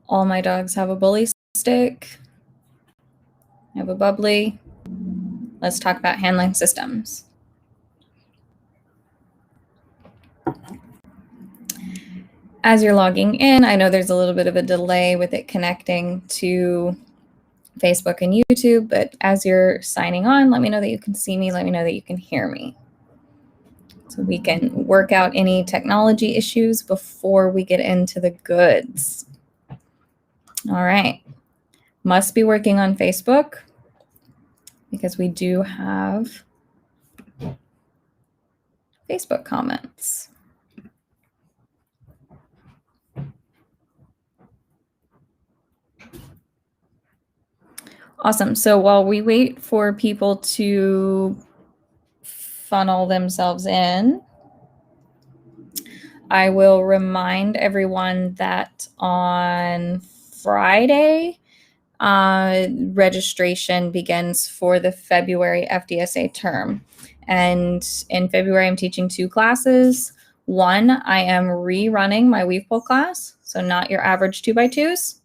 All my dogs have a bully stick. I have a bubbly. Let's talk about handling systems. As you're logging in, I know there's a little bit of a delay with it connecting to Facebook and YouTube, but as you're signing on, let me know that you can see me, let me know that you can hear me. So we can work out any technology issues before we get into the goods. All right. Must be working on Facebook because we do have Facebook comments. Awesome. So while we wait for people to funnel themselves in, I will remind everyone that on Friday, registration begins for the February FDSA term. And in February, I'm teaching 2 classes. One, I am rerunning my weave pull class, so not your average 2x2s.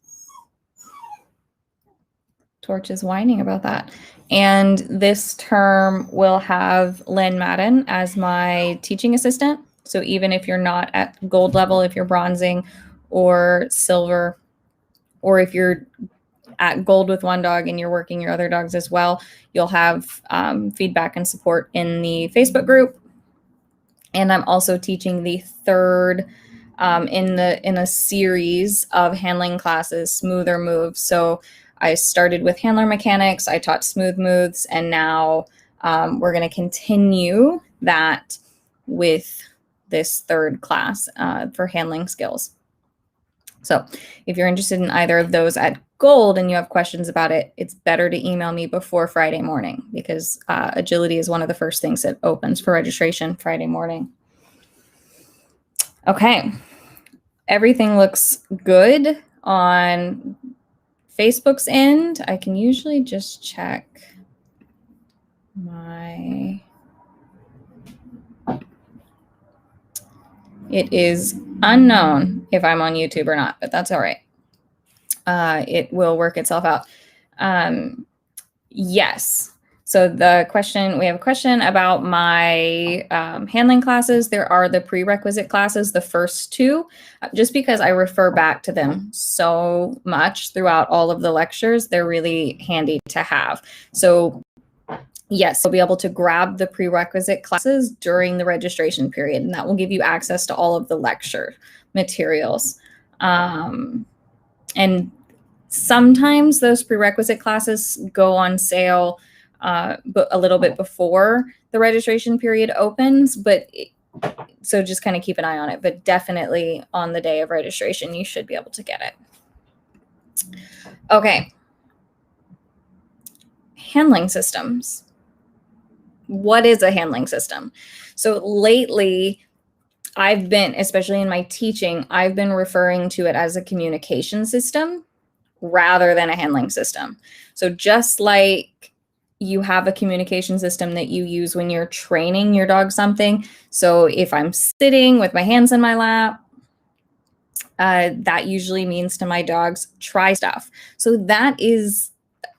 Torch is whining about that. And this term will have Lynn Madden as my teaching assistant. So even if you're not at gold level, if you're bronzing or silver, or if you're at gold with one dog and you're working your other dogs as well, you'll have feedback and support in the Facebook group. And I'm also teaching the third in a series of handling classes, smoother moves. So I started with handler mechanics, I taught smooth moves, and now we're going to continue that with this third class for handling skills. So if you're interested in either of those at gold and you have questions about it, it's better to email me before Friday morning because agility is one of the first things that opens for registration Friday morning. Okay, everything looks good on Facebook's end. I can usually just check my... It is unknown if I'm on YouTube or not, but that's all right. It will work itself out. Yes. So we have a question about my handling classes. There are the prerequisite classes, the first 2, just because I refer back to them so much throughout all of the lectures, they're really handy to have. So yes, you'll be able to grab the prerequisite classes during the registration period, and that will give you access to all of the lecture materials. And sometimes those prerequisite classes go on sale but a little bit before the registration period opens, so just kind of keep an eye on it, but definitely on the day of registration, you should be able to get it. Okay. Handling systems. What is a handling system? So lately, I've been, especially in my teaching, I've been referring to it as a communication system rather than a handling system. So just like you have a communication system that you use when you're training your dog something. So if I'm sitting with my hands in my lap, that usually means to my dogs, try stuff. So that is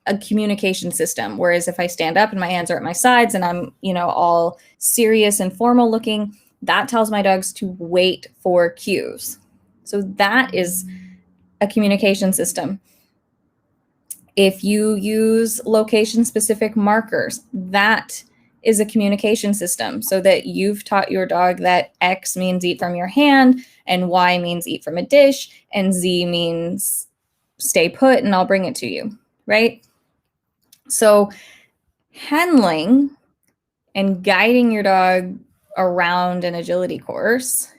a communication system. Whereas if I stand up and my hands are at my sides and I'm, all serious and formal looking, that tells my dogs to wait for cues. So that is a communication system. If you use location-specific markers, that is a communication system, so that you've taught your dog that X means eat from your hand, and Y means eat from a dish, and Z means stay put and I'll bring it to you, right? So handling and guiding your dog around an agility course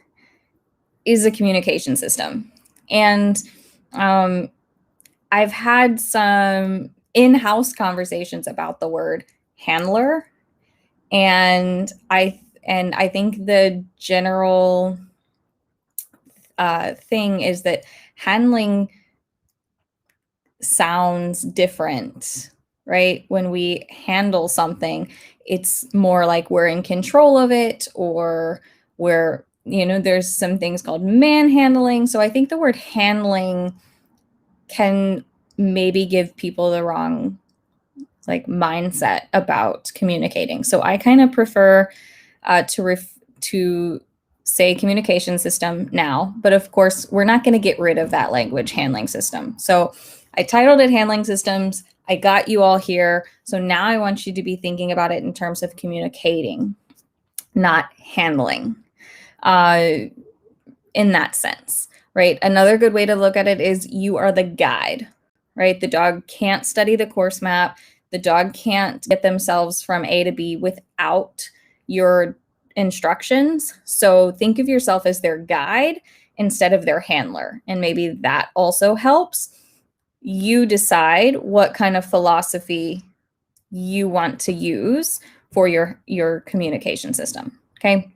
is a communication system. And I've had some in-house conversations about the word handler, and I think the general thing is that handling sounds different, right? When we handle something, it's more like we're in control of it, or there's some things called manhandling. So I think the word handling can maybe give people the wrong like mindset about communicating. So I kind of prefer to say communication system now, but of course we're not going to get rid of that language handling system. So I titled it handling systems. I got you all here. So now I want you to be thinking about it in terms of communicating, not handling, in that sense, right? Another good way to look at it is you are the guide, right? The dog can't study the course map. The dog can't get themselves from A to B without your instructions. So think of yourself as their guide instead of their handler. And maybe that also helps. You decide what kind of philosophy you want to use for your communication system. Okay.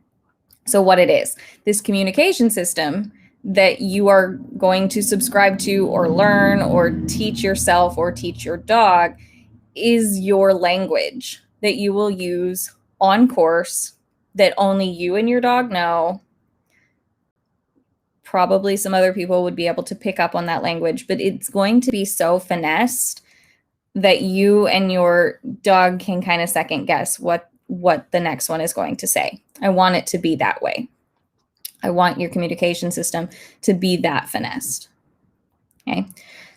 So what it is, this communication system that you are going to subscribe to or learn or teach yourself or teach your dog is your language that you will use on course that only you and your dog know. Probably some other people would be able to pick up on that language, but it's going to be so finessed that you and your dog can kind of second guess what the next one is going to say. I want it to be that way. I want your communication system to be that finessed. Okay.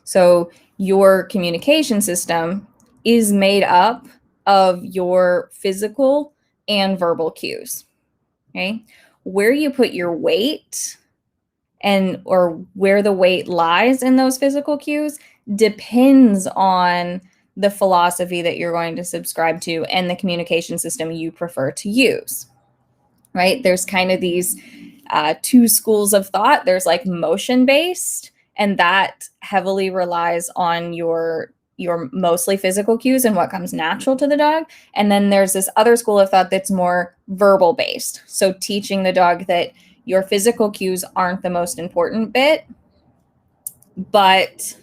So your communication system is made up of your physical and verbal cues. Okay. Where you put your weight or where the weight lies in those physical cues depends on the philosophy that you're going to subscribe to and the communication system you prefer to use, right? There's kind of these two schools of thought. There's like motion-based, and that heavily relies on your mostly physical cues and what comes natural to the dog. And then there's this other school of thought that's more verbal-based. So teaching the dog that your physical cues aren't the most important bit, but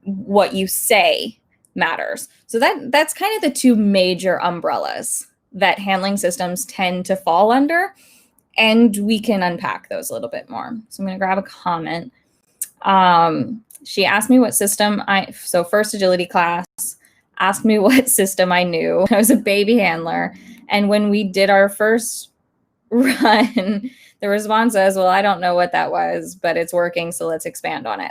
what you say matters. So that's kind of the two major umbrellas that handling systems tend to fall under, and we can unpack those a little bit more. So I'm going to grab a comment. She asked me what system so first agility class, asked me what system I knew. I was a baby handler. And when we did our first run, the response was, well, I don't know what that was, but it's working, so let's expand on it.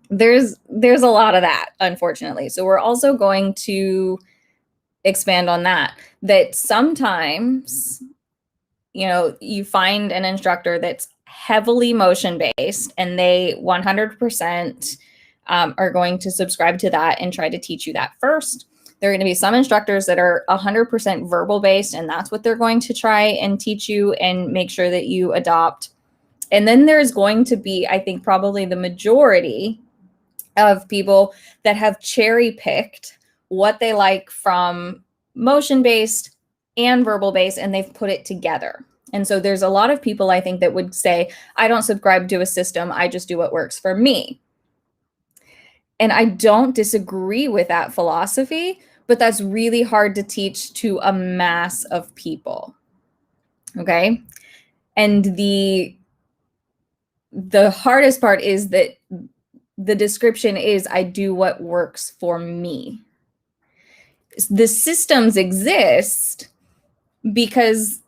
There's a lot of that, unfortunately. So we're also going to expand on that sometimes, you find an instructor that's heavily motion-based and they 100% are going to subscribe to that and try to teach you that first. There are going to be some instructors that are 100% verbal-based, and that's what they're going to try and teach you and make sure that you adopt. And then there's going to be, I think, probably the majority of people that have cherry-picked what they like from motion-based and verbal-based, and they've put it together. And so there's a lot of people, I think, that would say, I don't subscribe to a system, I just do what works for me. And I don't disagree with that philosophy, but that's really hard to teach to a mass of people. Okay? And the hardest part is that the description is, I do what works for me. The systems exist because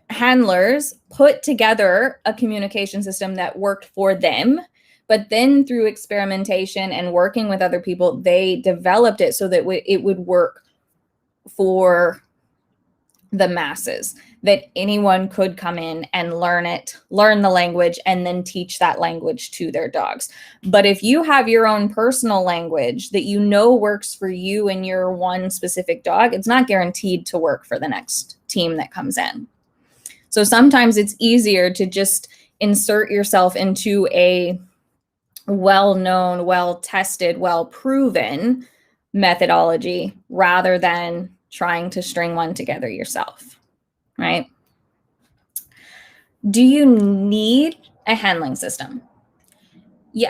handlers put together a communication system that worked for them, but then through experimentation and working with other people, they developed it so that it would work for the masses, that anyone could come in and learn the language, and then teach that language to their dogs. But if you have your own personal language that works for you and your one specific dog, it's not guaranteed to work for the next team that comes in. So sometimes it's easier to just insert yourself into a well-known, well-tested, well-proven methodology rather than trying to string one together yourself, right? Do you need a handling system? You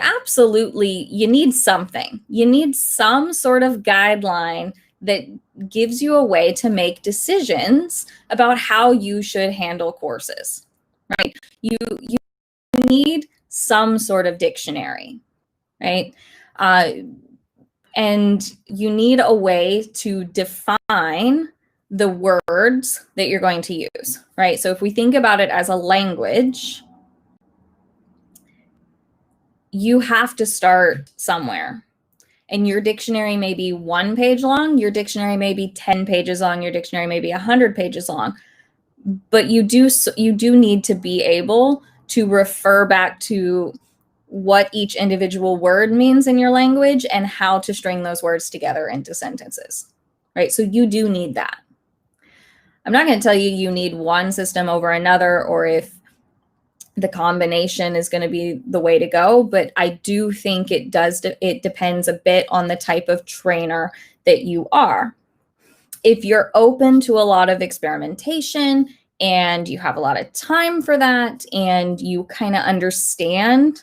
need something. You need some sort of guideline that gives you a way to make decisions about how you should handle courses, right? You need some sort of dictionary. right? And you need a way to define the words that you're going to use, right? So if we think about it as a language, you have to start somewhere. And your dictionary may be 1 page long, your dictionary may be 10 pages long, your dictionary may be 100 pages long. But you do need to be able to refer back to what each individual word means in your language and how to string those words together into sentences, right? So you do need that. I'm not going to tell you you need one system over another or if the combination is going to be the way to go, but I do think it depends a bit on the type of trainer that you are. If you're open to a lot of experimentation and you have a lot of time for that and you kind of understand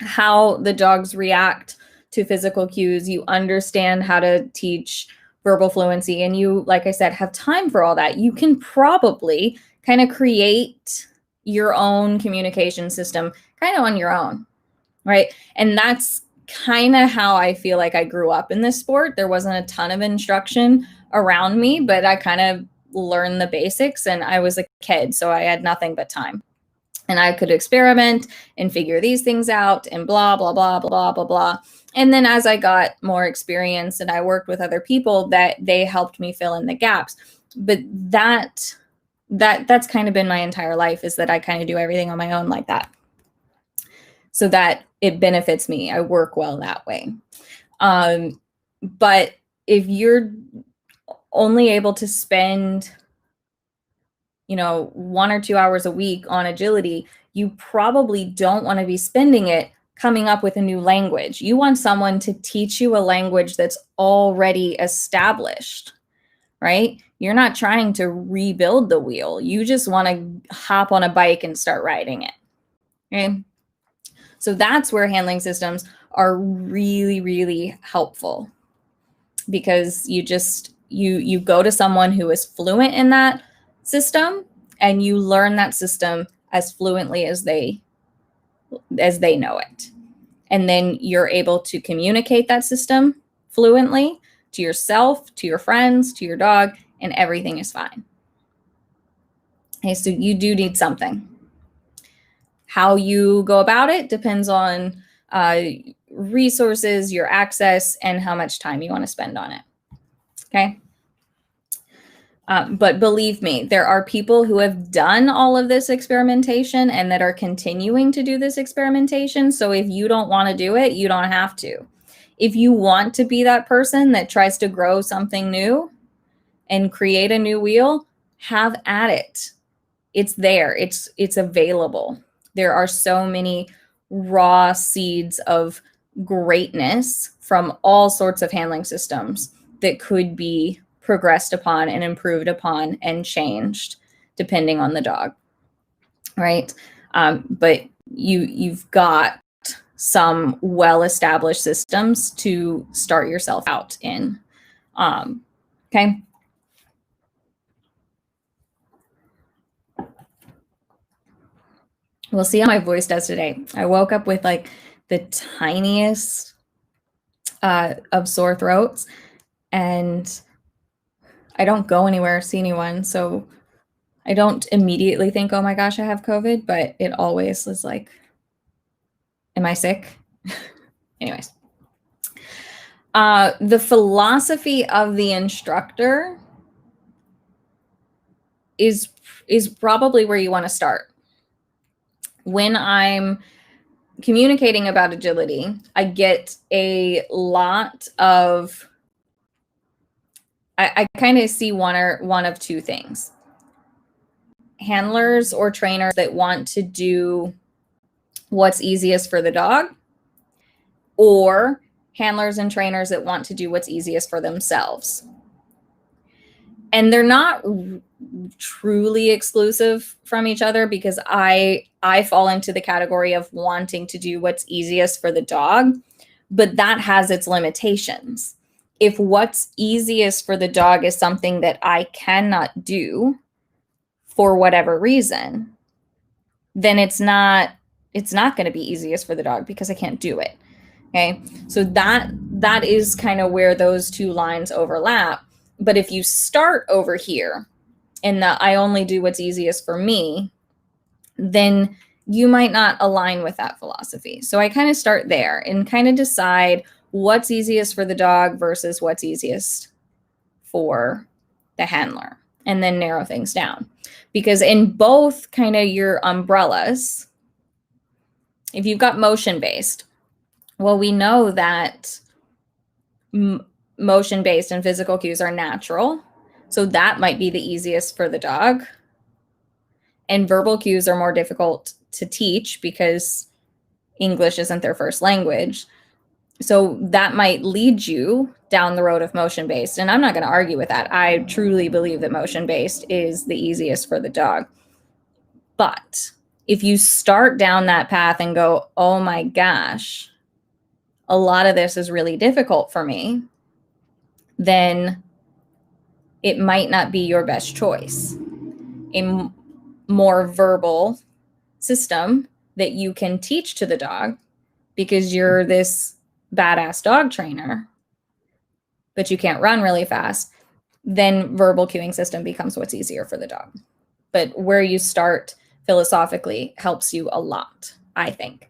how the dogs react to physical cues, you understand how to teach verbal fluency, and you, like I said, have time for all that, you can probably kind of create your own communication system kind of on your own, right? And that's kind of how I feel like I grew up in this sport. There wasn't a ton of instruction around me, but I kind of learned the basics, and I was a kid, so I had nothing but time. And I could experiment and figure these things out and blah, blah, blah, blah, blah, blah. And then as I got more experience and I worked with other people, that they helped me fill in the gaps. But that's kind of been my entire life, is that I kind of do everything on my own like that, so that it benefits me. I work well that way. But if you're only able to spend 1 or 2 hours a week on agility, you probably don't want to be spending it coming up with a new language. You want someone to teach you a language that's already established, right? You're not trying to rebuild the wheel. You just want to hop on a bike and start riding it, okay? So that's where handling systems are really, really helpful, because you go to someone who is fluent in that system and you learn that system as fluently as they know it. And then you're able to communicate that system fluently to yourself, to your friends, to your dog, and everything is fine. Okay, so you do need something. How you go about it depends on resources, your access, and how much time you want to spend on it. Okay. But believe me, there are people who have done all of this experimentation and that are continuing to do this experimentation. So if you don't want to do it, you don't have to. If you want to be that person that tries to grow something new and create a new wheel, have at it. It's there. It's available. There are so many raw seeds of greatness from all sorts of handling systems that could be progressed upon and improved upon and changed depending on the dog, right? But you've got some well-established systems to start yourself out in. Okay. We'll see how my voice does today. I woke up with like the tiniest of sore throats, and I don't go anywhere, see anyone, so I don't immediately think, oh my gosh, I have COVID, but it always is like, am I sick? Anyways. The philosophy of the instructor is probably where you want to start. When I'm communicating about agility, I get a lot of, I kind of see one of two things. Handlers or trainers that want to do what's easiest for the dog, or handlers and trainers that want to do what's easiest for themselves. And they're not truly exclusive from each other, because I fall into the category of wanting to do what's easiest for the dog, but that has its limitations. If what's easiest for the dog is something that I cannot do for whatever reason, then it's not going to be easiest for the dog because I can't do it. Okay, so that is kind of where those two lines overlap. But if you start over here in the I only do what's easiest for me, then you might not align with that philosophy. So I kind of start there and kind of decide what's easiest for the dog versus what's easiest for the handler, and then narrow things down. Because in both kind of your umbrellas, if you've got motion-based, well, we know that motion-based and physical cues are natural. So that might be the easiest for the dog. And verbal cues are more difficult to teach because English isn't their first language. So that might lead you down the road of motion-based. And I'm not going to argue with that. I truly believe that motion-based is the easiest for the dog. But if you start down that path and go, oh my gosh, a lot of this is really difficult for me, then it might not be your best choice. A more verbal system that you can teach to the dog because you're this badass dog trainer, but you can't run really fast, then verbal cueing system becomes what's easier for the dog. But where you start philosophically helps you a lot, I think.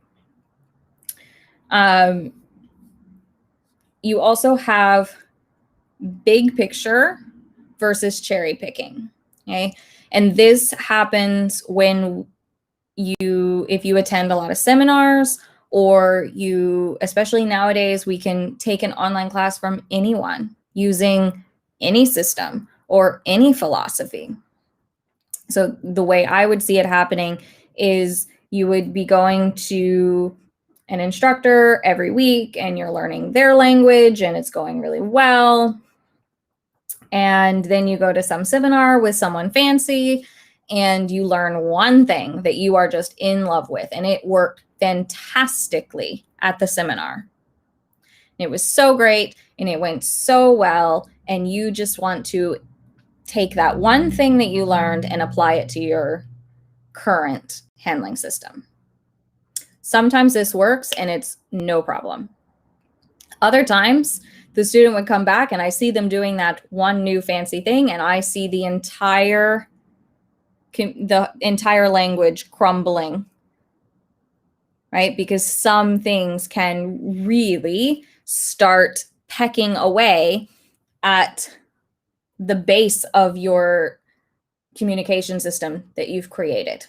You also have big picture versus cherry picking, okay? And this happens when if you attend a lot of seminars, or you, especially nowadays, we can take an online class from anyone using any system or any philosophy. So the way I would see it happening is you would be going to an instructor every week and you're learning their language and it's going really well. And then you go to some seminar with someone fancy and you learn one thing that you are just in love with, and it worked fantastically at the seminar. It was so great and it went so well, and you just want to take that one thing that you learned and apply it to your current handling system. Sometimes this works and it's no problem. Other times, the student would come back and I see them doing that one new fancy thing, and I see the entire language crumbling, right? Because some things can really start pecking away at the base of your communication system that you've created.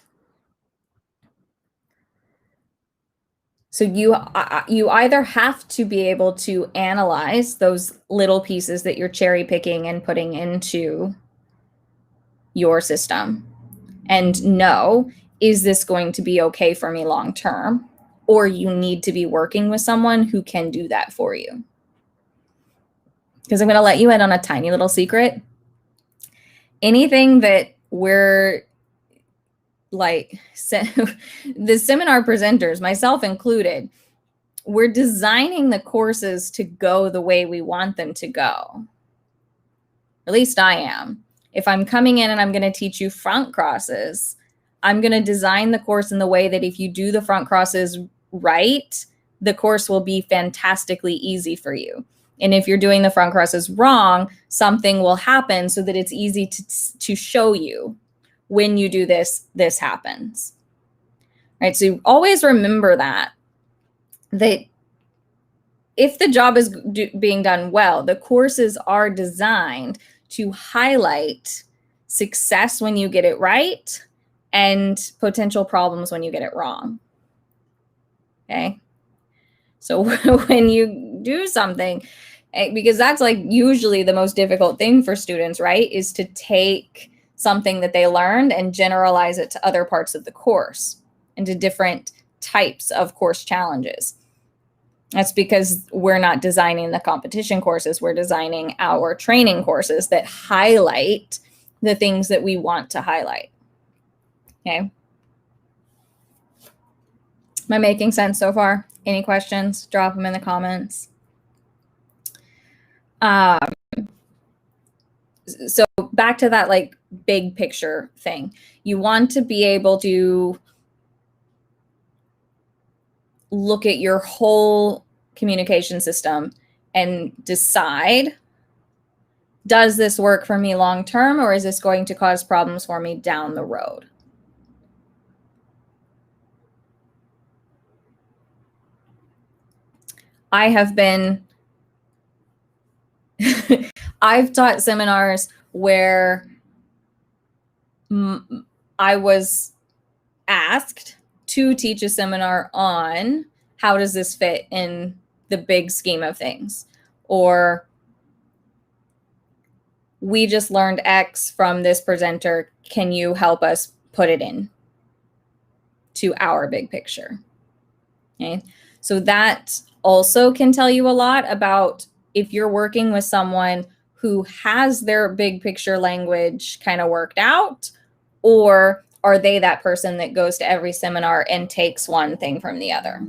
So you either have to be able to analyze those little pieces that you're cherry picking and putting into your system and know, is this going to be okay for me long term? Or you need to be working with someone who can do that for you. Because I'm going to let you in on a tiny little secret. Anything that we're like, the seminar presenters, myself included, we're designing the courses to go the way we want them to go. At least I am. If I'm coming in and I'm going to teach you front crosses, I'm going to design the course in the way that if you do the front crosses right, the course will be fantastically easy for you. And if you're doing the front crosses wrong, something will happen so that it's easy to show you when you do this, this happens. Right? So always remember that if the job is being done well, the courses are designed to highlight success when you get it right and potential problems when you get it wrong. Okay? So when you do something, because that's like usually the most difficult thing for students, right? Is to take something that they learned and generalize it to other parts of the course and to different types of course challenges. That's because we're not designing the competition courses. We're designing our training courses that highlight the things that we want to highlight. Okay. Am I making sense so far? Any questions? Drop them in the comments. So back to that like big picture thing. You want to be able to look at your whole communication system and decide, does this work for me long term, or is this going to cause problems for me down the road? I have been, I've taught seminars where I was asked to teach a seminar on how does this fit in the big scheme of things, or we just learned X from this presenter. Can you help us put it in to our big picture? Okay. So that also can tell you a lot about if you're working with someone who has their big picture language kind of worked out, or are they that person that goes to every seminar and takes one thing from the other?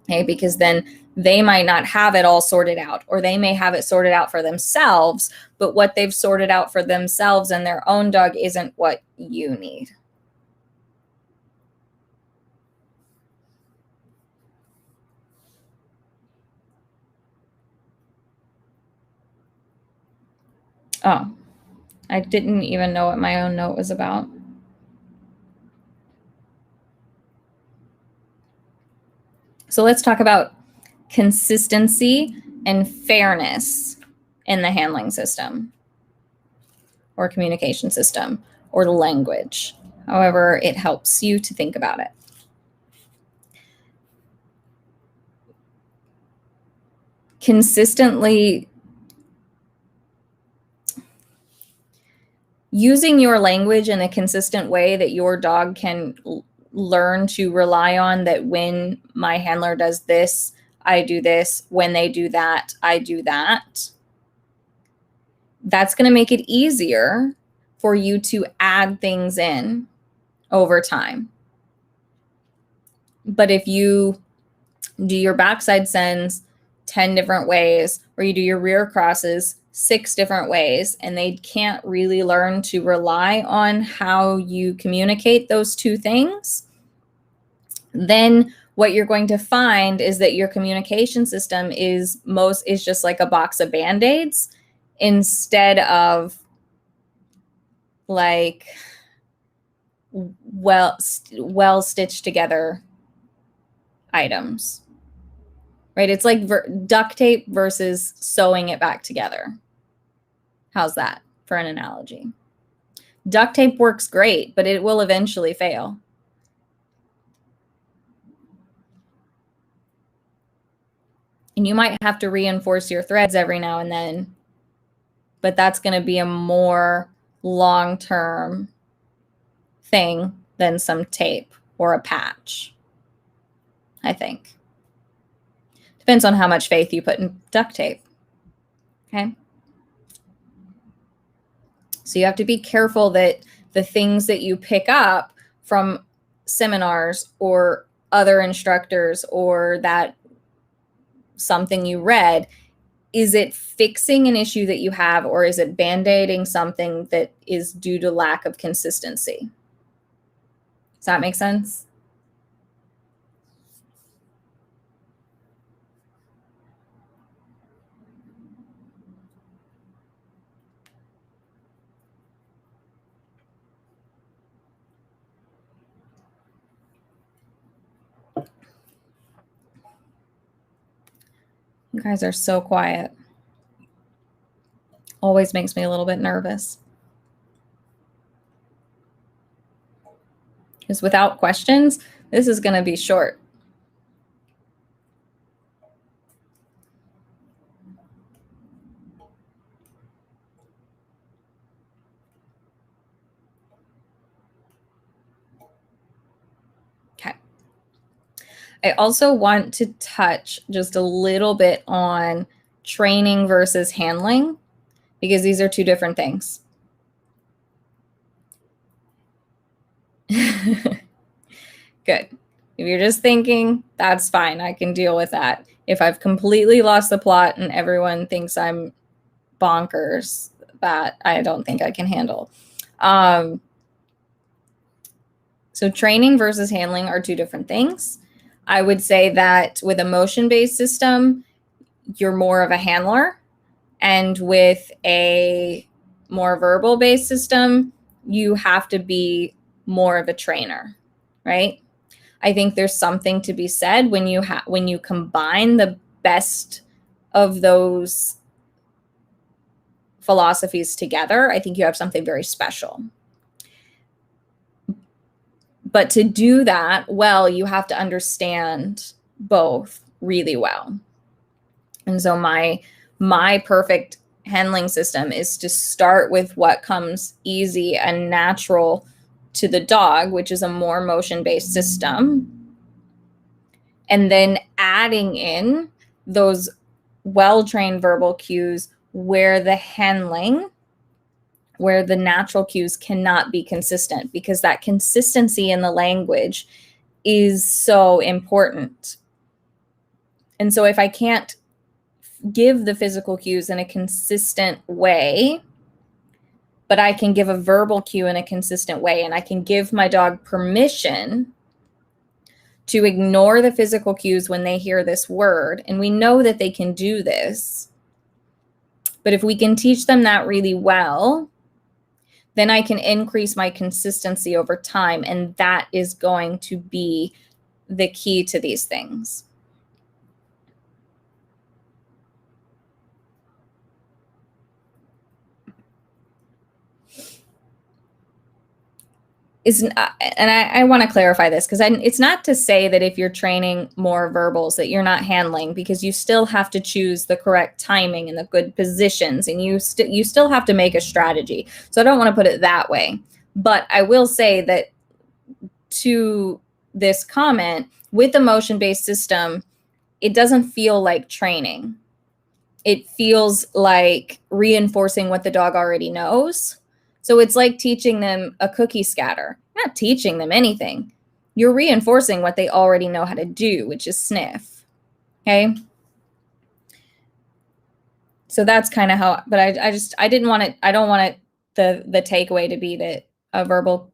Okay, because then they might not have it all sorted out, or they may have it sorted out for themselves, but what they've sorted out for themselves and their own dog isn't what you need. Oh, I didn't even know what my own note was about. So let's talk about consistency and fairness in the handling system or communication system or language, however it helps you to think about it. Consistently using your language in a consistent way that your dog can learn to rely on, that when my handler does this, I do this. When they do that, I do that. That's going to make it easier for you to add things in over time. But if you do your backside sends 10 different ways, or you do your rear crosses 6 different ways, and they can't really learn to rely on how you communicate those two things, then what you're going to find is that your communication system is just like a box of Band-Aids instead of like well stitched together items. Right? It's like duct tape versus sewing it back together. How's that for an analogy? Duct tape works great, but it will eventually fail. And you might have to reinforce your threads every now and then, but that's going to be a more long-term thing than some tape or a patch, I think. Depends on how much faith you put in duct tape. Okay. So you have to be careful that the things that you pick up from seminars or other instructors, or that something you read, is it fixing an issue that you have, or is it band-aiding something that is due to lack of consistency? Does that make sense? You guys are so quiet. Always makes me a little bit nervous. Because without questions, this is going to be short. Okay. I also want to touch just a little bit on training versus handling, because these are two different things. Good. If you're just thinking, that's fine. I can deal with that. If I've completely lost the plot and everyone thinks I'm bonkers, that I don't think I can handle. So training versus handling are two different things. I would say that with a motion-based system, you're more of a handler. And with a more verbal-based system, you have to be more of a trainer, right? I think there's something to be said when you combine the best of those philosophies together. I think you have something very special. But to do that well, you have to understand both really well. And so my perfect handling system is to start with what comes easy and natural to the dog, which is a more motion-based system, and then adding in those well-trained verbal cues where the handling, where the natural cues cannot be consistent, because that consistency in the language is so important. And so if I can't give the physical cues in a consistent way, but I can give a verbal cue in a consistent way, and I can give my dog permission to ignore the physical cues when they hear this word. And we know that they can do this. But if we can teach them that really well, then I can increase my consistency over time. And that is going to be the key to these things. I want to clarify this, because it's not to say that if you're training more verbals that you're not handling, because you still have to choose the correct timing and the good positions, and you still have to make a strategy. So I don't want to put it that way. But I will say that to this comment, with a motion-based system, it doesn't feel like training. It feels like reinforcing what the dog already knows. So it's like teaching them a cookie scatter. You're not teaching them anything. You're reinforcing what they already know how to do, which is sniff. Okay. So that's kind of how, but I didn't want it. I don't want it, the takeaway to be that a verbal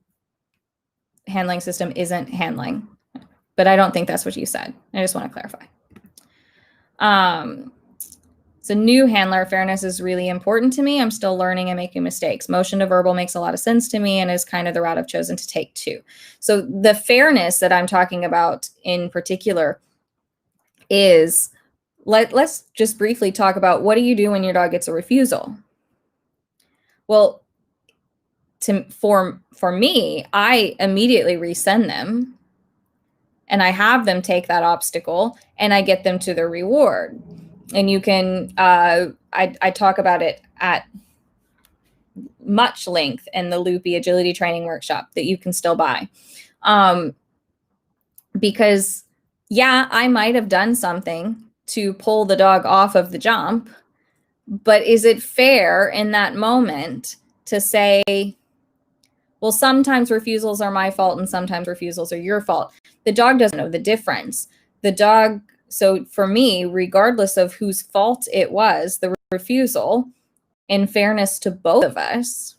handling system isn't handling, but I don't think that's what you said. I just want to clarify. So new handler, fairness is really important to me. I'm still learning and making mistakes. Motion to verbal makes a lot of sense to me and is kind of the route I've chosen to take too. So the fairness that I'm talking about in particular is, let's just briefly talk about, what do you do when your dog gets a refusal? Well, for me, I immediately resend them, and I have them take that obstacle, and I get them to the reward. And you can, I talk about it at much length in the Loopy Agility Training Workshop that you can still buy. Because, yeah, I might have done something to pull the dog off of the jump, but is it fair in that moment to say, well, sometimes refusals are my fault and sometimes refusals are your fault? The dog doesn't know the difference. The dog, so for me, regardless of whose fault it was, the refusal, in fairness to both of us,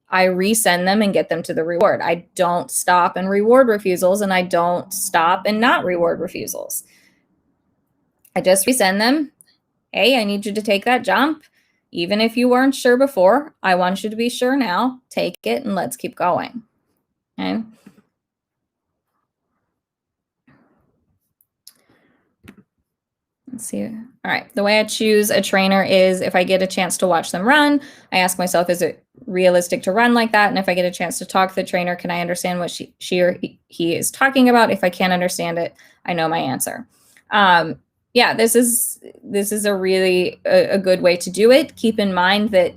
I resend them and get them to the reward. I don't stop and reward refusals, and I don't stop and not reward refusals. I just resend them. Hey, I need you to take that jump. Even if you weren't sure before, I want you to be sure now. Take it and let's keep going. Okay. Let's see. All right. The way I choose a trainer is, if I get a chance to watch them run, I ask myself, is it realistic to run like that? And if I get a chance to talk to the trainer, can I understand what she or he is talking about? If I can't understand it, I know my answer. Yeah, this is a really a good way to do it. Keep in mind that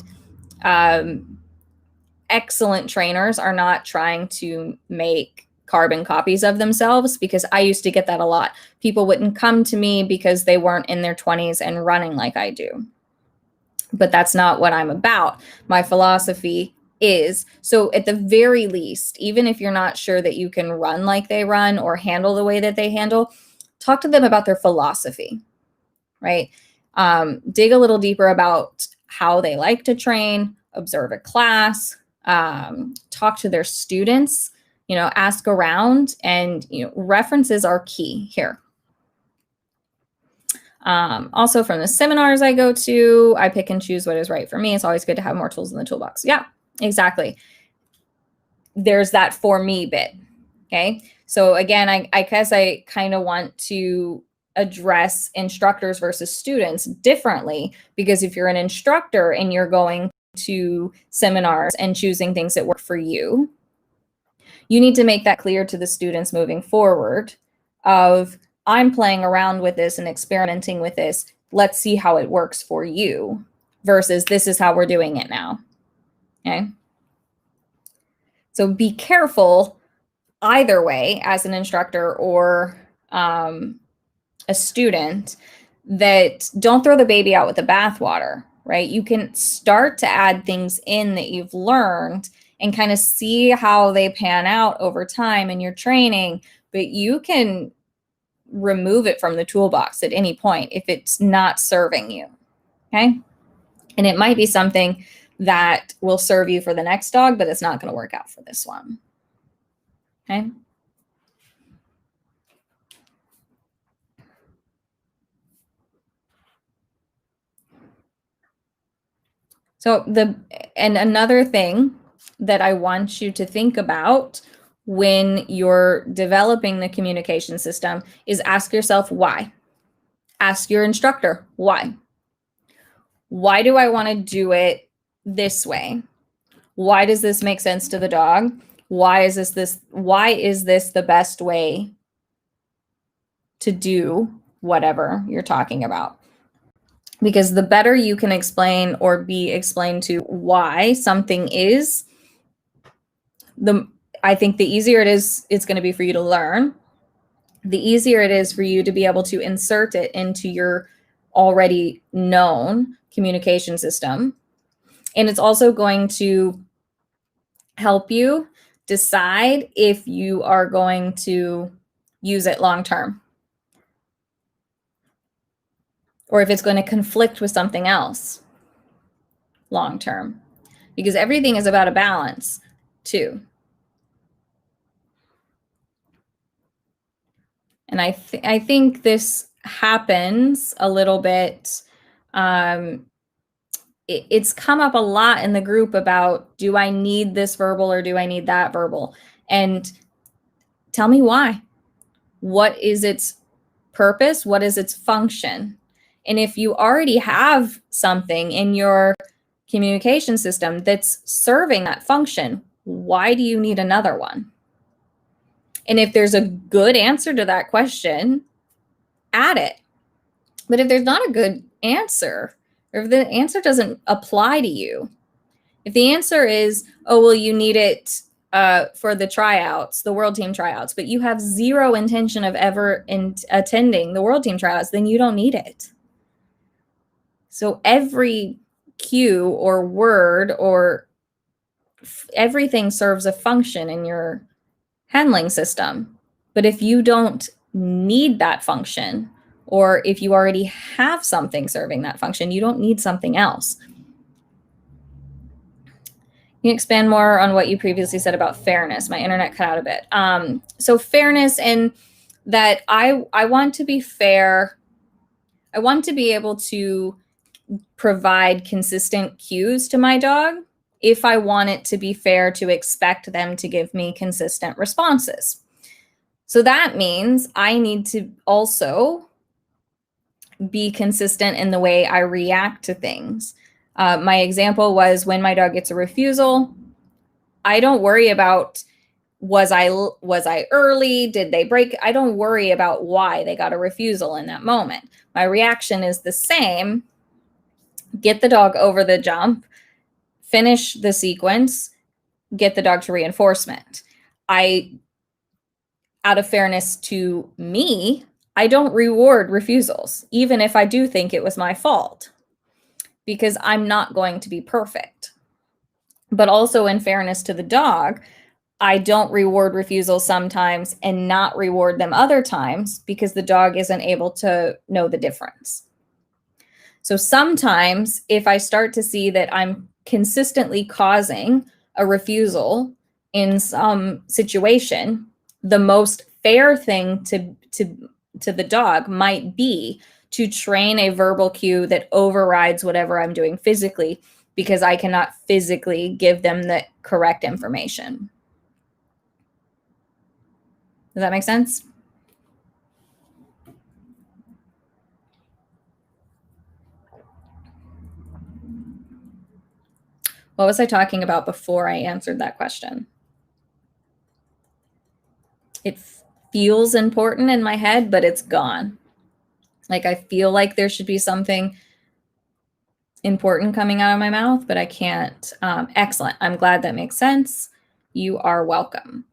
excellent trainers are not trying to make carbon copies of themselves, because I used to get that a lot. People wouldn't come to me because they weren't in their 20s and running like I do. But that's not what I'm about. My philosophy is, so at the very least, even if you're not sure that you can run like they run or handle the way that they handle, talk to them about their philosophy, right? Dig a little deeper about how they like to train, observe a class, talk to their students, ask around, and references are key here. Also from the seminars I go to, I pick and choose what is right for me. It's always good to have more tools in the toolbox. Yeah, exactly. There's that for me bit. Okay. So again, I guess I kind of want to address instructors versus students differently, because if you're an instructor and you're going to seminars and choosing things that work for you, you need to make that clear to the students moving forward of, I'm playing around with this and experimenting with this. Let's see how it works for you versus this is how we're doing it now. Okay. So be careful either way as an instructor or a student, that don't throw the baby out with the bathwater, right? You can start to add things in that you've learned and kind of see how they pan out over time in your training, but you can remove it from the toolbox at any point if it's not serving you, okay? And it might be something that will serve you for the next dog, but it's not going to work out for this one, okay? So another thing that I want you to think about when you're developing the communication system is ask yourself why. Ask your instructor why. Why do I want to do it this way? Why does this make sense to the dog? Why is this the best way to do whatever you're talking about? Because the better you can explain or be explained to why something is, I think the easier it's going to be for you to learn. The easier it is for you to be able to insert it into your already known communication system. And it's also going to help you decide if you are going to use it long term, or if it's going to conflict with something else long term, because everything is about a balance too. And I think this happens a little bit. It's come up a lot in the group about, do I need this verbal or do I need that verbal? And tell me why. What is its purpose? What is its function? And if you already have something in your communication system that's serving that function, why do you need another one? And if there's a good answer to that question, add it. But if there's not a good answer, or if the answer doesn't apply to you, if the answer is, oh, well, you need it for the tryouts, the world team tryouts, but you have zero intention of ever attending the world team tryouts, then you don't need it. So every cue or word or everything serves a function in your handling system. But if you don't need that function, or if you already have something serving that function, you don't need something else. Can you expand more on what you previously said about fairness? My internet cut out a bit. So fairness, and that I want to be fair. I want to be able to provide consistent cues to my dog if I want it to be fair to expect them to give me consistent responses. So that means I need to also be consistent in the way I react to things. My example was when my dog gets a refusal, I don't worry about was I early? Did they break? I don't worry about why they got a refusal in that moment. My reaction is the same. Get the dog over the jump, finish the sequence, get the dog to reinforcement. Out of fairness to me, I don't reward refusals, even if I do think it was my fault, because I'm not going to be perfect. But also in fairness to the dog, I don't reward refusals sometimes and not reward them other times because the dog isn't able to know the difference. So sometimes if I start to see that I'm consistently causing a refusal in some situation, the most fair thing to the dog might be to train a verbal cue that overrides whatever I'm doing physically, because I cannot physically give them the correct information. Does that make sense? What was I talking about before I answered that question? It feels important in my head, but it's gone. Like I feel like there should be something important coming out of my mouth, but I can't. Excellent. I'm glad that makes sense. You are welcome.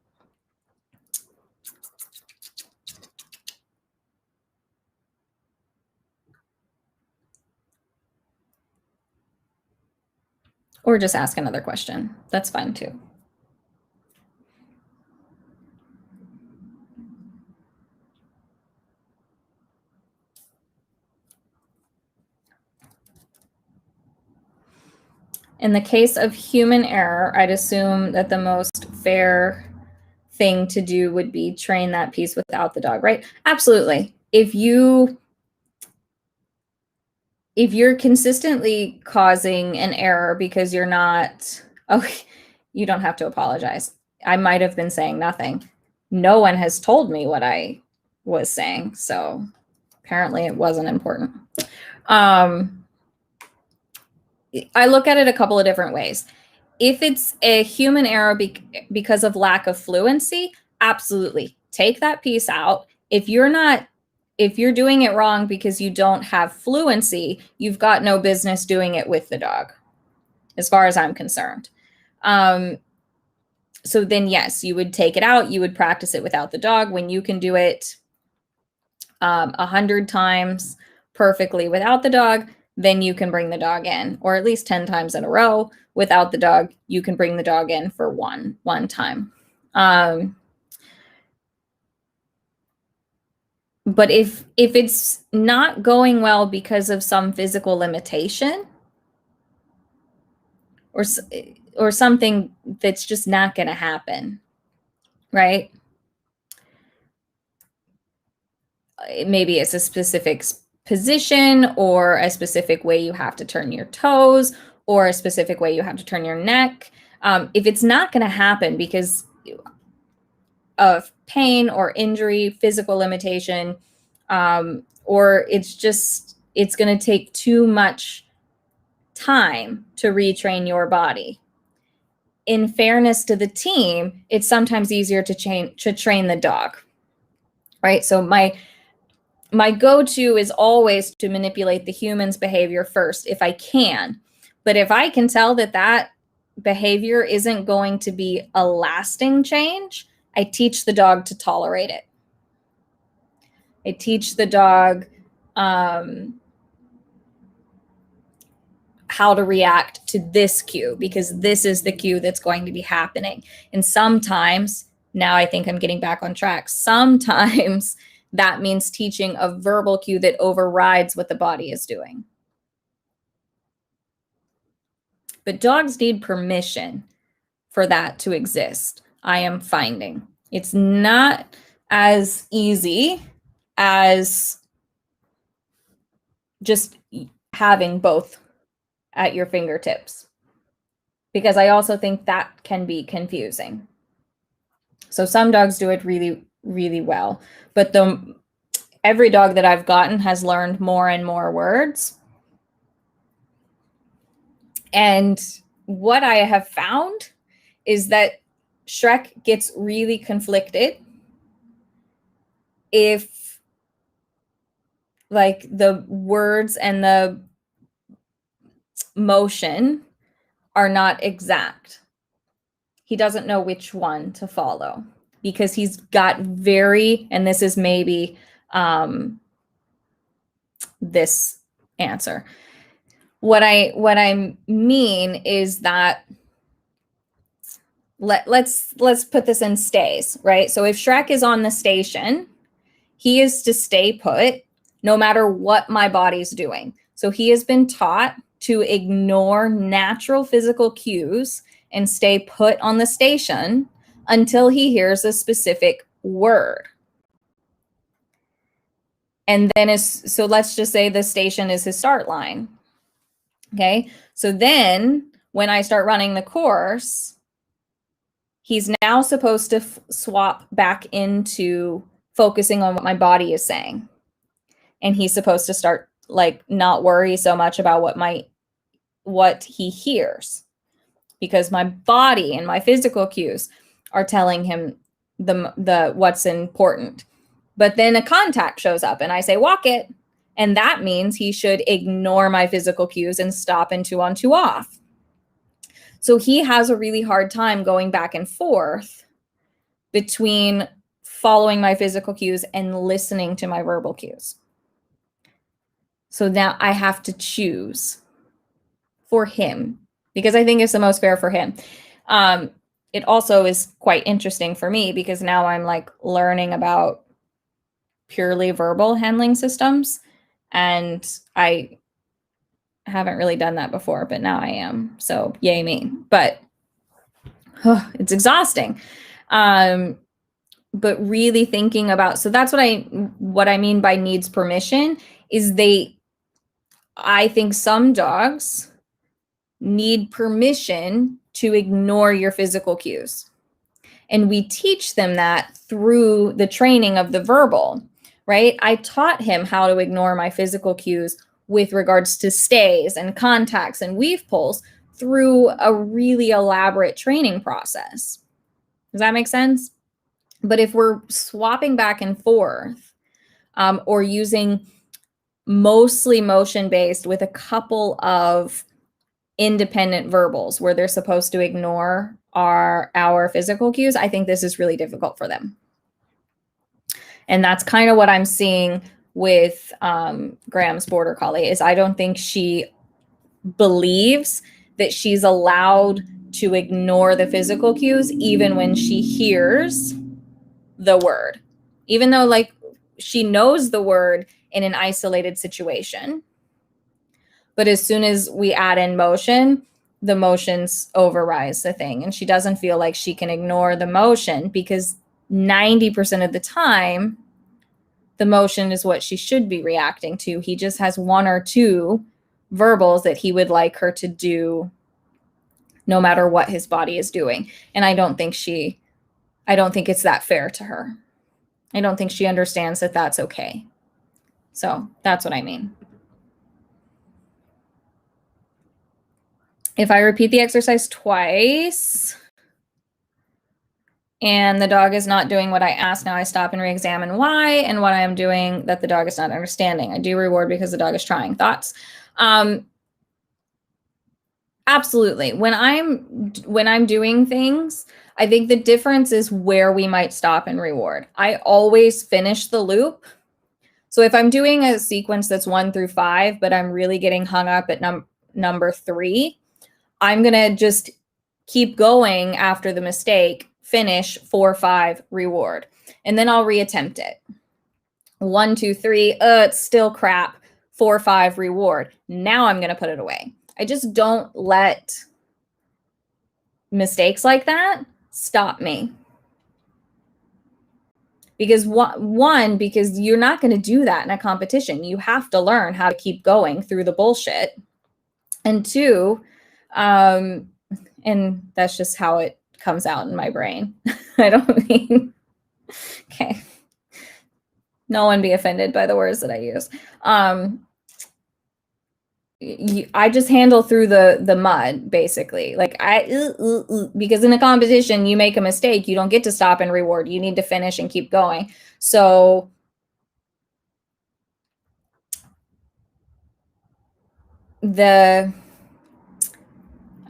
Or just ask another question. That's fine too. In the case of human error, I'd assume that the most fair thing to do would be train that piece without the dog, right? Absolutely. If you're consistently causing an error because you're not, oh, you don't have to apologize. I might have been saying nothing. No one has told me what I was saying, so apparently it wasn't important. I look at it a couple of different ways. If it's a human error because of lack of fluency, absolutely take that piece out. If you're doing it wrong because you don't have fluency, you've got no business doing it with the dog, as far as I'm concerned. So then, yes, you would take it out. You would practice it without the dog. When you can do it 100 times perfectly without the dog, then you can bring the dog in, or at least 10 times in a row without the dog. You can bring the dog in for one time. But if it's not going well because of some physical limitation or something that's just not going to happen, right? Maybe it's a specific position or a specific way you have to turn your toes or a specific way you have to turn your neck. If it's not going to happen because of pain or injury, physical limitation, or it's going to take too much time to retrain your body. In fairness to the team, it's sometimes easier to train the dog, right? So my go-to is always to manipulate the human's behavior first if I can. But if I can tell that behavior isn't going to be a lasting change, I teach the dog to tolerate it. I teach the dog how to react to this cue, because this is the cue that's going to be happening. And sometimes, now I think I'm getting back on track, sometimes that means teaching a verbal cue that overrides what the body is doing. But dogs need permission for that to exist. I am finding it's not as easy as just having both at your fingertips, because I also think that can be confusing. So some dogs do it really, really well, but every dog that I've gotten has learned more and more words. And what I have found is that Shrek gets really conflicted if like the words and the motion are not exact. He doesn't know which one to follow because he's got and this is maybe this answer. What I mean is that let's put this in stays, right? So if Shrek is on the station, he is to stay put no matter what my body's doing. So he has been taught to ignore natural physical cues and stay put on the station until he hears a specific word. And then so let's just say the station is his start line. Okay. So then when I start running the course, he's now supposed to swap back into focusing on what my body is saying. And he's supposed to start like not worry so much about what he hears, because my body and my physical cues are telling him the what's important. But then a contact shows up and I say, walk it. And that means he should ignore my physical cues and stop in 2 on 2 off. So he has a really hard time going back and forth between following my physical cues and listening to my verbal cues. So now I have to choose for him, because I think it's the most fair for him. It also is quite interesting for me because now I'm like learning about purely verbal handling systems, and I haven't really done that before, but now I am. So yay me. But it's exhausting. But really thinking about, so that's what I mean by needs permission is I think some dogs need permission to ignore your physical cues. And we teach them that through the training of the verbal, right? I taught him how to ignore my physical cues with regards to stays and contacts and weave pulls through a really elaborate training process. Does that make sense? But if we're swapping back and forth, or using mostly motion-based with a couple of independent verbals where they're supposed to ignore our physical cues, I think this is really difficult for them. And that's kind of what I'm seeing with Graham's Border Collie, is I don't think she believes that she's allowed to ignore the physical cues even when she hears the word, even though like she knows the word in an isolated situation. But as soon as we add in motion, the motions overrise the thing. And she doesn't feel like she can ignore the motion because 90% of the time, the motion is what she should be reacting to. He just has 1 or 2 verbals that he would like her to do no matter what his body is doing. And I don't think it's that fair to her. I don't think she understands that that's okay. So that's what I mean. If I repeat the exercise twice and the dog is not doing what I asked, now I stop and re-examine why and what I am doing that the dog is not understanding. I do reward because the dog is trying. Thoughts? Absolutely. When I'm doing things, I think the difference is where we might stop and reward. I always finish the loop. So if I'm doing a sequence that's 1 through 5, but I'm really getting hung up at number 3, I'm going to just keep going after the mistake, finish 4, 5, reward. And then I'll reattempt it. 1, 2, 3, it's still crap. 4, 5, reward. Now I'm going to put it away. I just don't let mistakes like that stop me. Because because you're not going to do that in a competition. You have to learn how to keep going through the bullshit. And 2, and that's just how it comes out in my brain. I don't mean, okay. No one be offended by the words that I use. I just handle through the mud, basically. Like because in a competition, you make a mistake, you don't get to stop and reward. You need to finish and keep going. So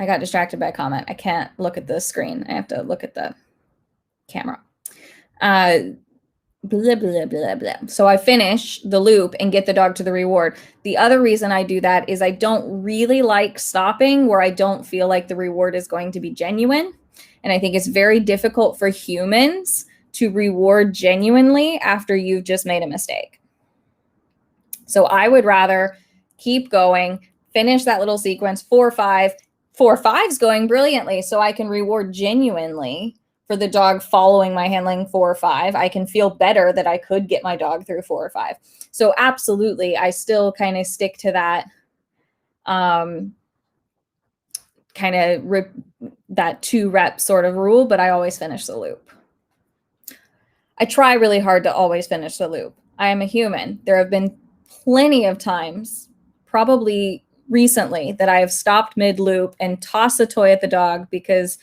I got distracted by a comment. I can't look at the screen. I have to look at the camera. Blah, blah, blah, blah. So I finish the loop and get the dog to the reward. The other reason I do that is I don't really like stopping where I don't feel like the reward is going to be genuine. And I think it's very difficult for humans to reward genuinely after you've just made a mistake. So I would rather keep going, finish that little sequence, 4, 5. 4, 5's going brilliantly, so I can reward genuinely for the dog following my handling 4 or 5. I can feel better that I could get my dog through 4 or 5. So absolutely, I still kind of stick to that kind of that 2 rep sort of rule, but I always finish the loop. I try really hard to always finish the loop. I am a human. There have been plenty of times, probably recently, that I have stopped mid-loop and tossed a toy at the dog because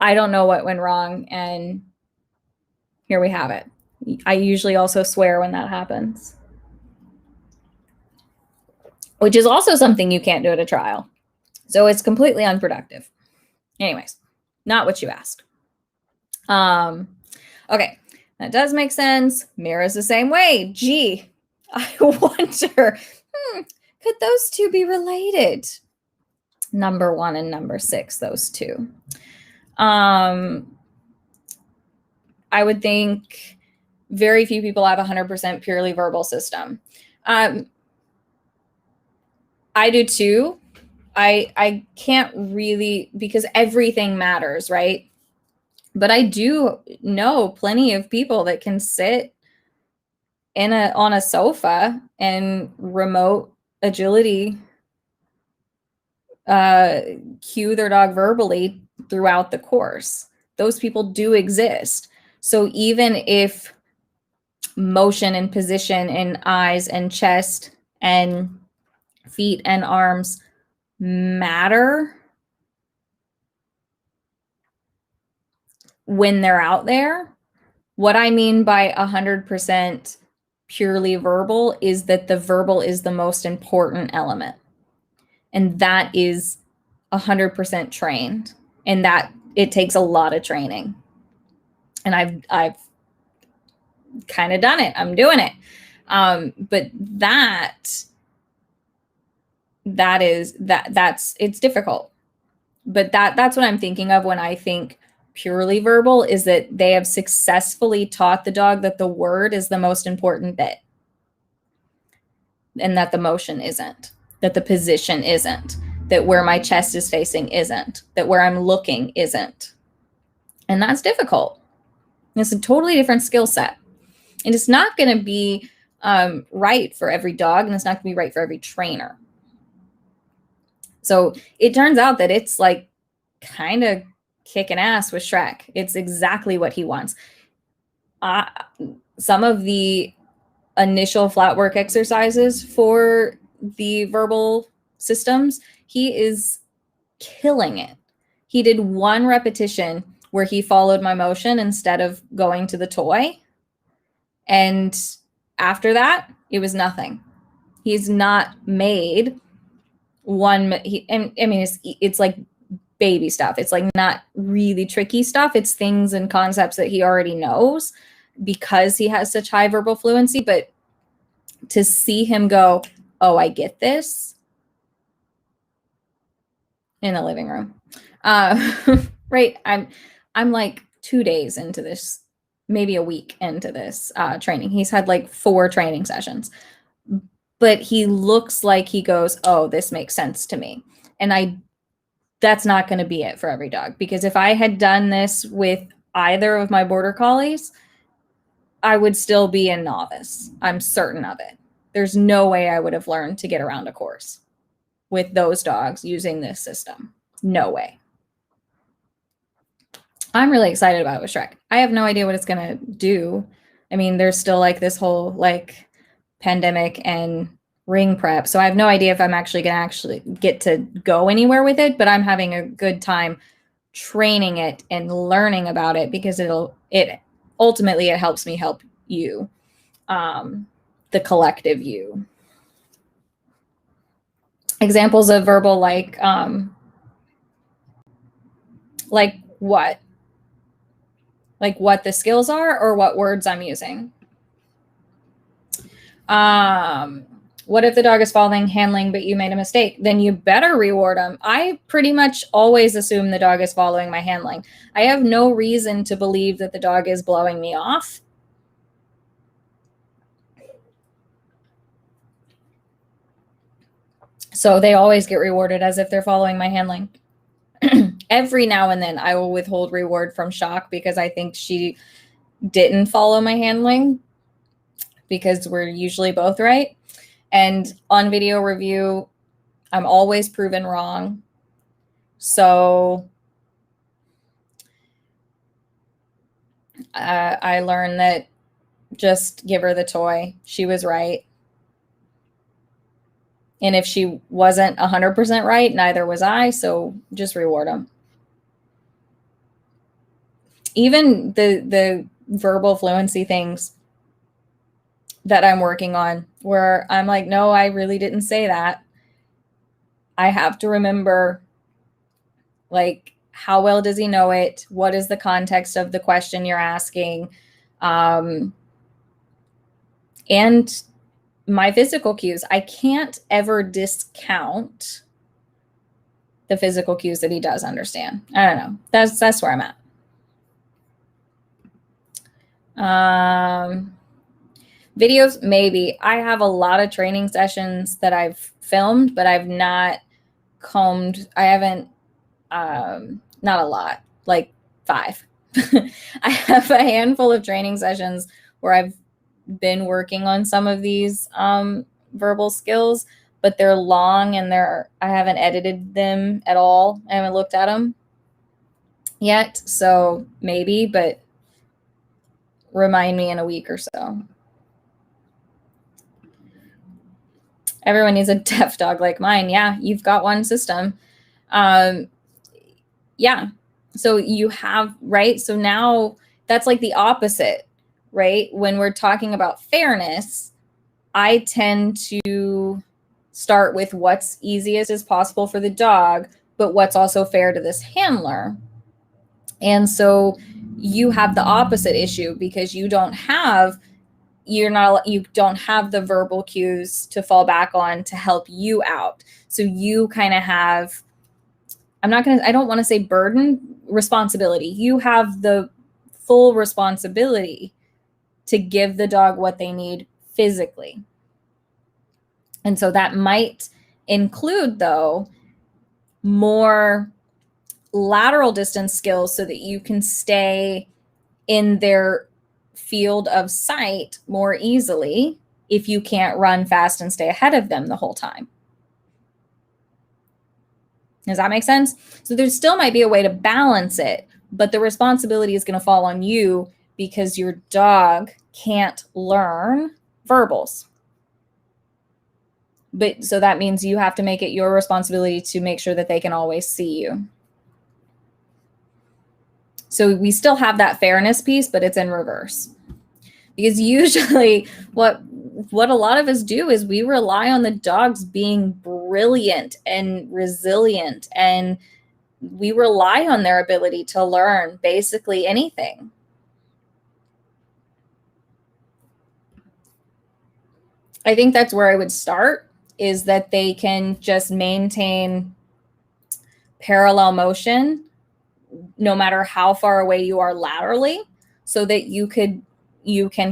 I don't know what went wrong, and here we have it. I usually also swear when that happens, which is also something you can't do at a trial. So it's completely unproductive. Anyways, not what you asked. Okay, that does make sense. Mira's the same way. Gee, I wonder, could those two be related? Number 1 and number 6, those two. I would think very few people have 100% purely verbal system. I do too. I can't really, because everything matters, right? But I do know plenty of people that can sit on a sofa and remote agility cue their dog verbally throughout the course. Those people do exist. So even if motion and position and eyes and chest and feet and arms matter when they're out there, what I mean by 100% purely verbal is that the verbal is the most important element. And that is 100% trained, and that it takes a lot of training. And I've kind of done it. I'm doing it. But it's difficult. But that's what I'm thinking of when I think purely verbal, is that they have successfully taught the dog that the word is the most important bit, and that the motion isn't, that the position isn't, that where my chest is facing isn't, that where I'm looking isn't. And that's difficult. It's a totally different skill set. And it's not going to be right for every dog, and it's not going to be right for every trainer. So it turns out that it's like kind of kicking ass with Shrek. It's exactly what he wants. Some of the initial flat work exercises for the verbal systems, he is killing it. He did 1 repetition where he followed my motion instead of going to the toy. And after that, it was nothing. He's not made one. It's like baby stuff. It's like not really tricky stuff. It's things and concepts that he already knows because he has such high verbal fluency. But to see him go, oh, I get this, in the living room. Right. I'm like 2 days into this, maybe a week into this training. He's had like 4 training sessions, but he looks like he goes, oh, this makes sense to me. And that's not going to be it for every dog, because if I had done this with either of my border collies, I would still be a novice. I'm certain of it. There's no way I would have learned to get around a course with those dogs using this system. No way. I'm really excited about it with Shrek. I have no idea what it's going to do. I mean, there's still like this whole like pandemic and ring prep. So I have no idea if I'm actually going to get to go anywhere with it, but I'm having a good time training it and learning about it, because it ultimately helps me help you, the collective you. Examples of verbal, like what? Like what the skills are, or what words I'm using? What if the dog is following handling, but you made a mistake? Then you better reward them. I pretty much always assume the dog is following my handling. I have no reason to believe that the dog is blowing me off. So they always get rewarded as if they're following my handling. every now and then I will withhold reward from Shock because I think she didn't follow my handling, because we're usually both right. And on video review, I'm always proven wrong. So I learned that just give her the toy. She was right. And if she wasn't 100% right, neither was I. So just reward them. Even the verbal fluency things that I'm working on, where I'm like, no, I really didn't say that. I have to remember, like, how well does he know it? What is the context of the question you're asking? And my physical cues. I can't ever discount the physical cues that he does understand. I don't know. That's where I'm at. Videos, maybe. I have a lot of training sessions that I've filmed, but I've not combed. I haven't, not a lot, like 5. I have a handful of training sessions where I've been working on some of these verbal skills, but they're long and I haven't edited them at all. I haven't looked at them yet. So maybe, but remind me in a week or so. Everyone needs a deaf dog like mine. Yeah, you've got one system. Yeah. So you have, right? So now that's like the opposite, right? When we're talking about fairness, I tend to start with what's easiest as possible for the dog, but what's also fair to this handler. And so you have the opposite issue because you don't have the verbal cues to fall back on to help you out. So you kind of have, I don't want to say burden, responsibility. You have the full responsibility to give the dog what they need physically. And so that might include, though, more lateral distance skills so that you can stay in their field of sight more easily if you can't run fast and stay ahead of them the whole time. Does that make sense? So there still might be a way to balance it, but the responsibility is going to fall on you because your dog can't learn verbals. But so that means you have to make it your responsibility to make sure that they can always see you. So we still have that fairness piece, but it's in reverse. Because usually what a lot of us do is we rely on the dogs being brilliant and resilient, and we rely on their ability to learn basically anything. I think that's where I would start, is that they can just maintain parallel motion no matter how far away you are laterally, so that you can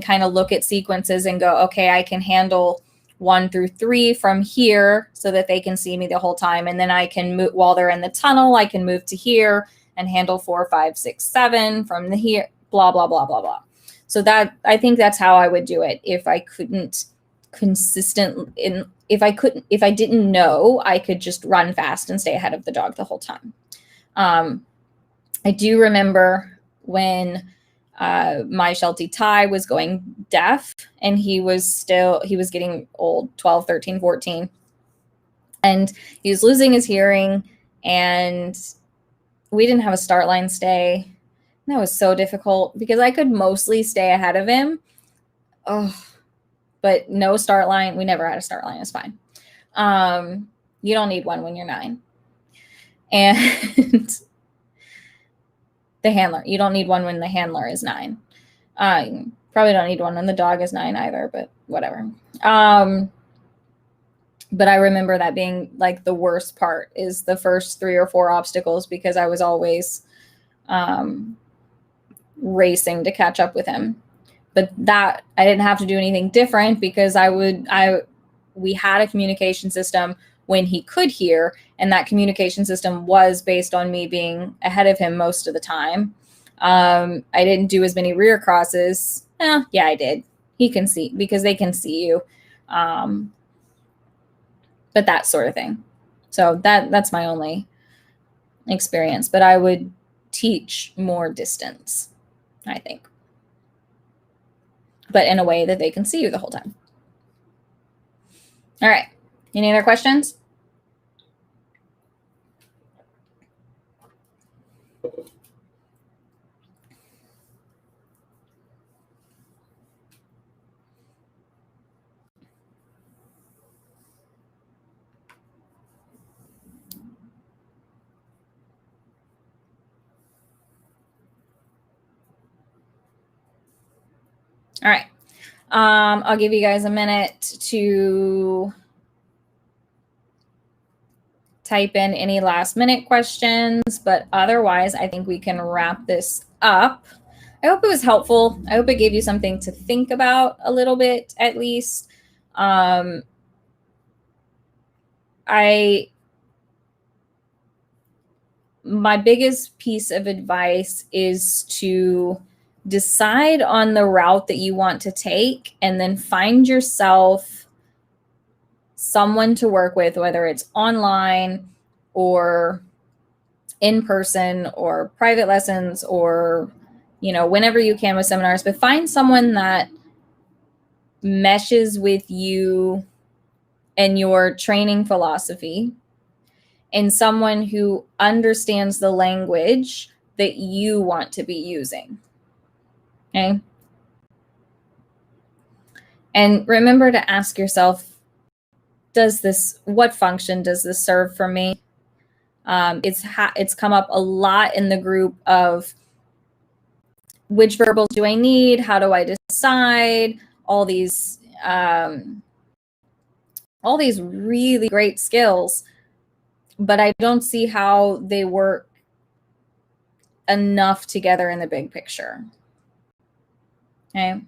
kind of look at sequences and go, okay, I can handle 1 through 3 from here so that they can see me the whole time. And then I can move while they're in the tunnel, I can move to here and handle 4, 5, 6, 7 from the here, blah, blah, blah, blah, blah. So that, I think that's how I would do it if I couldn't if I didn't know I could just run fast and stay ahead of the dog the whole time. I do remember when my Sheltie Ty was going deaf, and he was getting old, 12, 13, 14. And he was losing his hearing, and we didn't have a start line stay. And that was so difficult because I could mostly stay ahead of him. Oh, but no start line. We never had a start line. It's fine. You don't need one when you're 9. And the handler, you don't need one when the handler is 9. Probably don't need one when the dog is 9 either, but whatever. But I remember that being like the worst part, is the first 3 or 4 obstacles, because I was always racing to catch up with him. But that I didn't have to do anything different, because we had a communication system when he could hear. And that communication system was based on me being ahead of him most of the time. I didn't do as many rear crosses. Yeah, I did. He can see, because they can see you. But that sort of thing. So that's my only experience. But I would teach more distance, I think. But in a way that they can see you the whole time. All right. Any other questions? All right. I'll give you guys a minute to type in any last minute questions, but otherwise I think we can wrap this up. I hope it was helpful. I hope it gave you something to think about a little bit, at least. My biggest piece of advice is to decide on the route that you want to take, and then find yourself someone to work with, whether it's online or in person or private lessons, or, you know, whenever you can with seminars, but find someone that meshes with you and your training philosophy, and someone who understands the language that you want to be using. Okay. And remember to ask yourself, what function does this serve for me? It's come up a lot in the group of, which verbals do I need? How do I decide? All these really great skills, but I don't see how they work enough together in the big picture. Okay.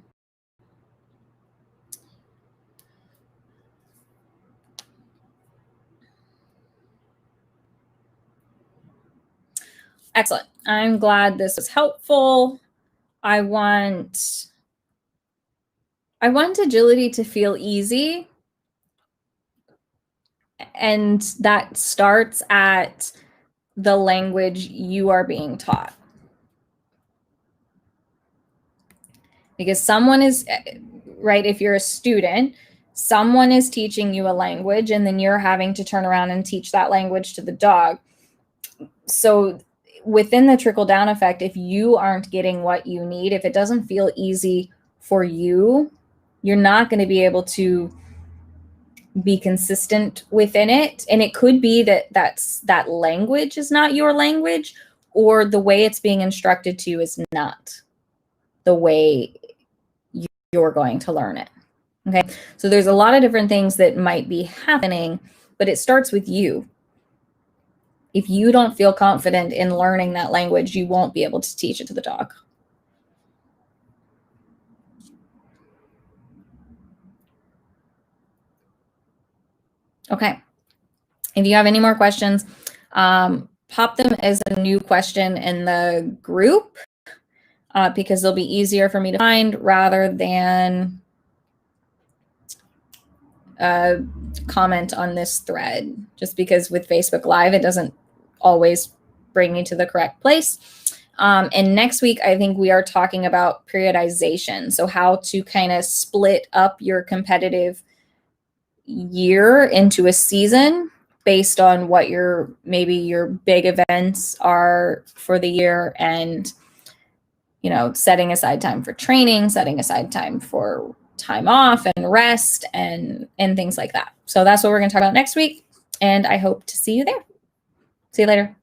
Excellent. I'm glad this was helpful. I want agility to feel easy. And that starts at the language you are being taught. Because someone is, right, if you're a student, someone is teaching you a language, and then you're having to turn around and teach that language to the dog. So within the trickle-down effect, if you aren't getting what you need, if it doesn't feel easy for you, you're not going to be able to be consistent within it. And it could be that language is not your language, or the way it's being instructed to you is not the way you're going to learn it. Okay. So there's a lot of different things that might be happening, but it starts with you. If you don't feel confident in learning that language, you won't be able to teach it to the dog. Okay. If you have any more questions, pop them as a new question in the group, because they'll be easier for me to find rather than comment on this thread, just because with Facebook Live, it doesn't always bring me to the correct place. And next week, I think we are talking about periodization. So how to kind of split up your competitive year into a season based on what maybe your big events are for the year, and, you know, setting aside time for training, setting aside time for time off and rest and things like that. So that's what we're going to talk about next week. And I hope to see you there. See you later.